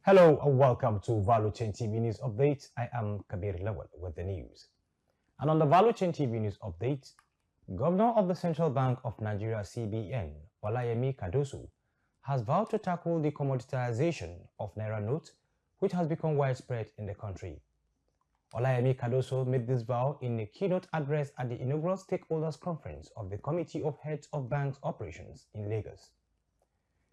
Hello and welcome to Value Chain TV News Update. I am Kabir Lawal with the news. And on the Value Chain TV News Update, Governor of the Central Bank of Nigeria CBN, Olayemi Cardoso, has vowed to tackle the commoditization of Naira notes, which has become widespread in the country. Olayemi Cardoso made this vow in a keynote address at the inaugural Stakeholders Conference of the Committee of Heads of Banks Operations in Lagos.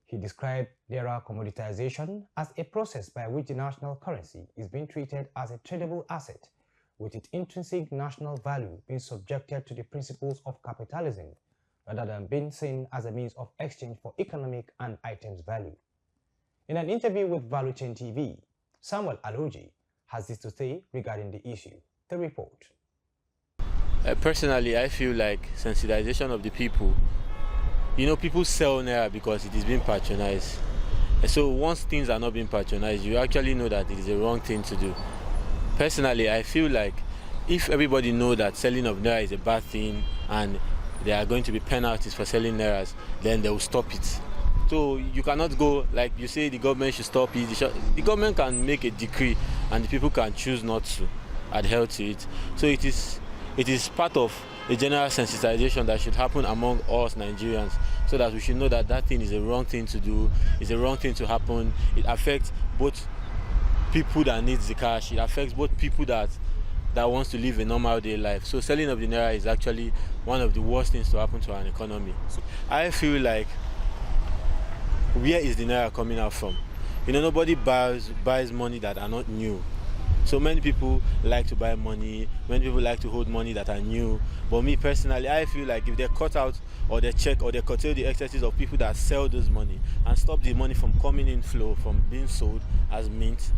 He described Naira commoditization as a process by which the national currency is being treated as a tradable asset, with its intrinsic national value being subjected to the principles of capitalism rather than being seen as a means of exchange for economic and items value. In an interview with Value Chain TV, Samuel Aloji has this to say regarding the issue. The report. Personally, I feel like sensitization of the people. People sell Naira because it is being patronized. And so once things are not being patronized, you actually know that it is a wrong thing to do. Personally, I feel like if everybody know that selling of Naira is a bad thing and there are going to be penalties for selling Nairas, then they will stop it. So you cannot go, like you say, the government should stop it. The government can make a decree and the people can choose not to adhere to it. So it is part of a general sensitization that should happen among us Nigerians, so that we should know that that thing is a wrong thing to do, it's a wrong thing to happen. It affects both people that need the cash, it affects both people that wants to live a normal day life. So selling of the Naira is actually one of the worst things to happen to an economy. So I feel like, where is the Naira coming out from? Nobody buys money that are not new. So many people like to buy money, many people like to hold money that are new. But me personally, I feel like if they cut out or they check or they curtail the excesses of people that sell those money and stop the money from coming in flow, from being sold as mint,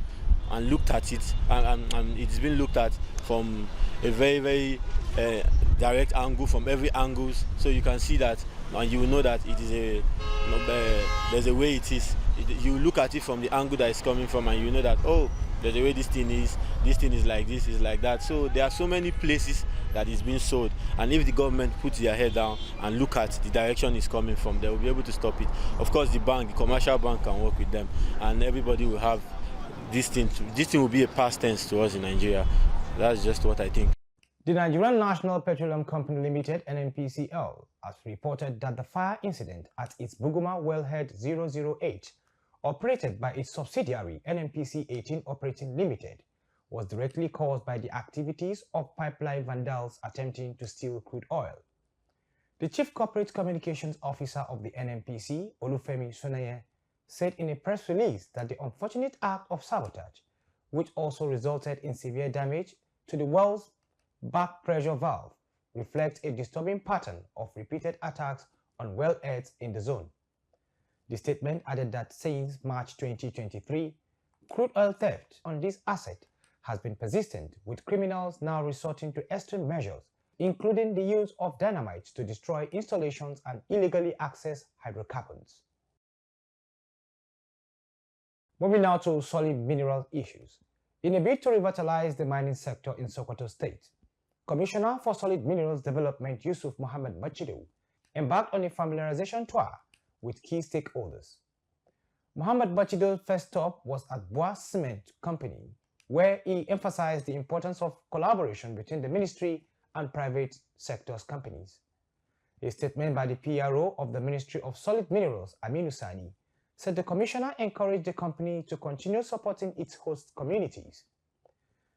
and looked at it, and it's been looked at from a very, very direct angle, from every angles, so you can see that, and you will know that it is there's a way it is. You look at it from the angle that it's coming from, and you know that, oh, there's a way this thing is like this, is like that. So there are so many places that is being sold, and if the government puts their head down and look at the direction it's coming from, they will be able to stop it. Of course, the commercial bank can work with them, and everybody will have this thing will be a past tense to us in Nigeria. That's just what I think. The Nigerian National Petroleum Company Limited (NNPCL) has reported that the fire incident at its Buguma Wellhead 008, operated by its subsidiary NNPC 18 Operating Limited, was directly caused by the activities of pipeline vandals attempting to steal crude oil. The Chief Corporate Communications Officer of the NNPC, Olufemi Sonaye, said in a press release that the unfortunate act of sabotage, which also resulted in severe damage to the well's back pressure valve, reflects a disturbing pattern of repeated attacks on wellheads in the zone. The statement added that since March 2023, crude oil theft on this asset has been persistent, with criminals now resorting to extreme measures, including the use of dynamite to destroy installations and illegally access hydrocarbons. Moving now to solid mineral issues. In a bid to revitalize the mining sector in Sokoto State, Commissioner for Solid Minerals Development Yusuf Mohammed Machido embarked on a familiarization tour with key stakeholders. Mohammed Machido's first stop was at Bois Cement Company, where he emphasized the importance of collaboration between the ministry and private sector's companies. A statement by the PRO of the Ministry of Solid Minerals, Aminu Sani, said the commissioner encouraged the company to continue supporting its host communities.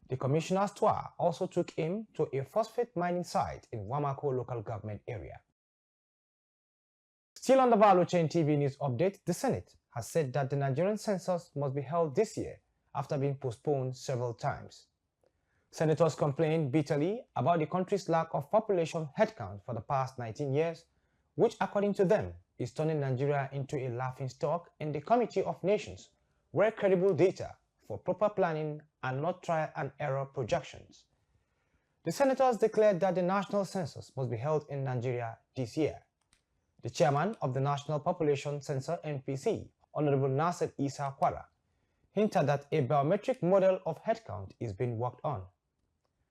The commissioner's tour also took him to a phosphate mining site in Wamako local government area. Still on the Value Chain TV News Update, the Senate has said that the Nigerian census must be held this year after being postponed several times. Senators complained bitterly about the country's lack of population headcount for the past 19 years, which according to them is turning Nigeria into a laughingstock in the Committee of Nations, where credible data for proper planning and not trial and error projections. The senators declared that the national census must be held in Nigeria this year. The chairman of the National Population Censor NPC, Honorable Nasir Isa Kwara, hinted that a biometric model of headcount is being worked on.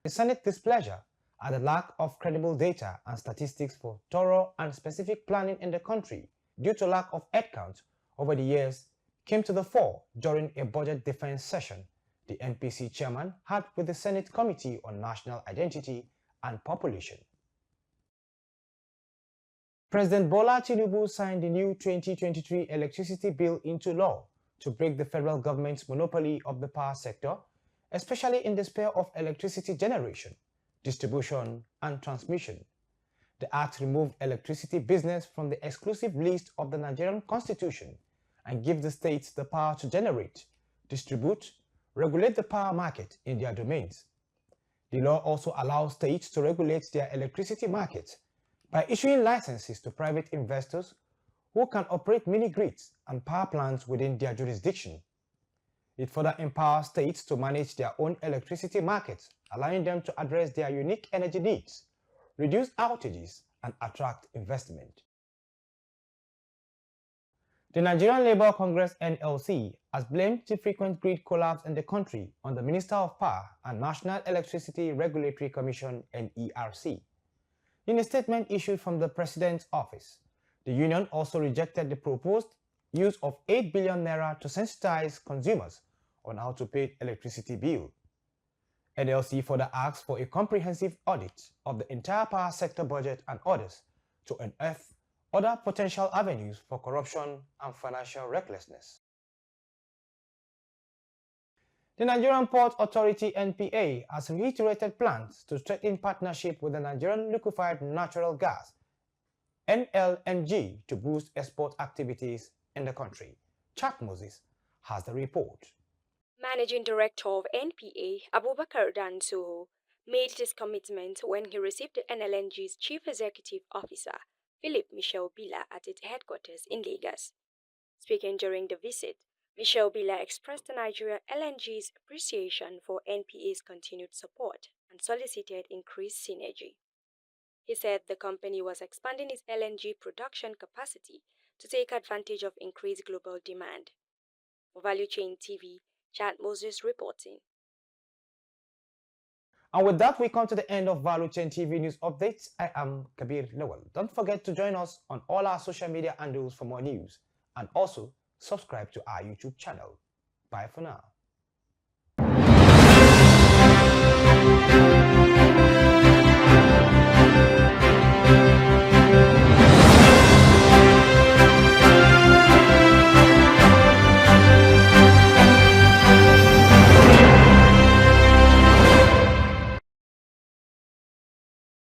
The Senate displeasure at the lack of credible data and statistics for thorough and specific planning in the country due to lack of headcount over the years came to the fore during a budget defense session the NPC chairman had with the Senate Committee on National Identity and Population. President Bola Tinubu signed the new 2023 electricity bill into law to break the federal government's monopoly of the power sector, especially in the sphere of electricity generation, distribution, and transmission. The act removed electricity business from the exclusive list of the Nigerian Constitution and gives the states the power to generate, distribute, regulate the power market in their domains. The law also allows states to regulate their electricity markets by issuing licenses to private investors who can operate mini-grids and power plants within their jurisdiction. It further empowers states to manage their own electricity markets, allowing them to address their unique energy needs, reduce outages, and attract investment. The Nigerian Labour Congress (NLC) has blamed the frequent grid collapse in the country on the Minister of Power and National Electricity Regulatory Commission (NERC). In a statement issued from the President's office, the union also rejected the proposed use of 8 billion naira to sensitize consumers on how to pay electricity bill. NLC further asked for a comprehensive audit of the entire power sector budget and others to unearth other potential avenues for corruption and financial recklessness. The Nigerian Port Authority (NPA) has reiterated plans to strengthen partnership with the Nigerian Liquefied Natural Gas (NLNG) to boost export activities in the country. Chad Moses has the report. Managing Director of NPA, Abubakar Danso, made this commitment when he received the NLNG's Chief Executive Officer, Philip Michel Bila, at its headquarters in Lagos. Speaking during the visit, Michel Bila expressed the Nigeria LNG's appreciation for NPA's continued support and solicited increased synergy. He said the company was expanding its LNG production capacity to take advantage of increased global demand. For Value Chain TV, Chad Moses reporting. And with that, we come to the end of Value Chain TV News Updates. I am Kabir Lowell. Don't forget to join us on all our social media handles for more news, and also subscribe to our YouTube channel. Bye for now.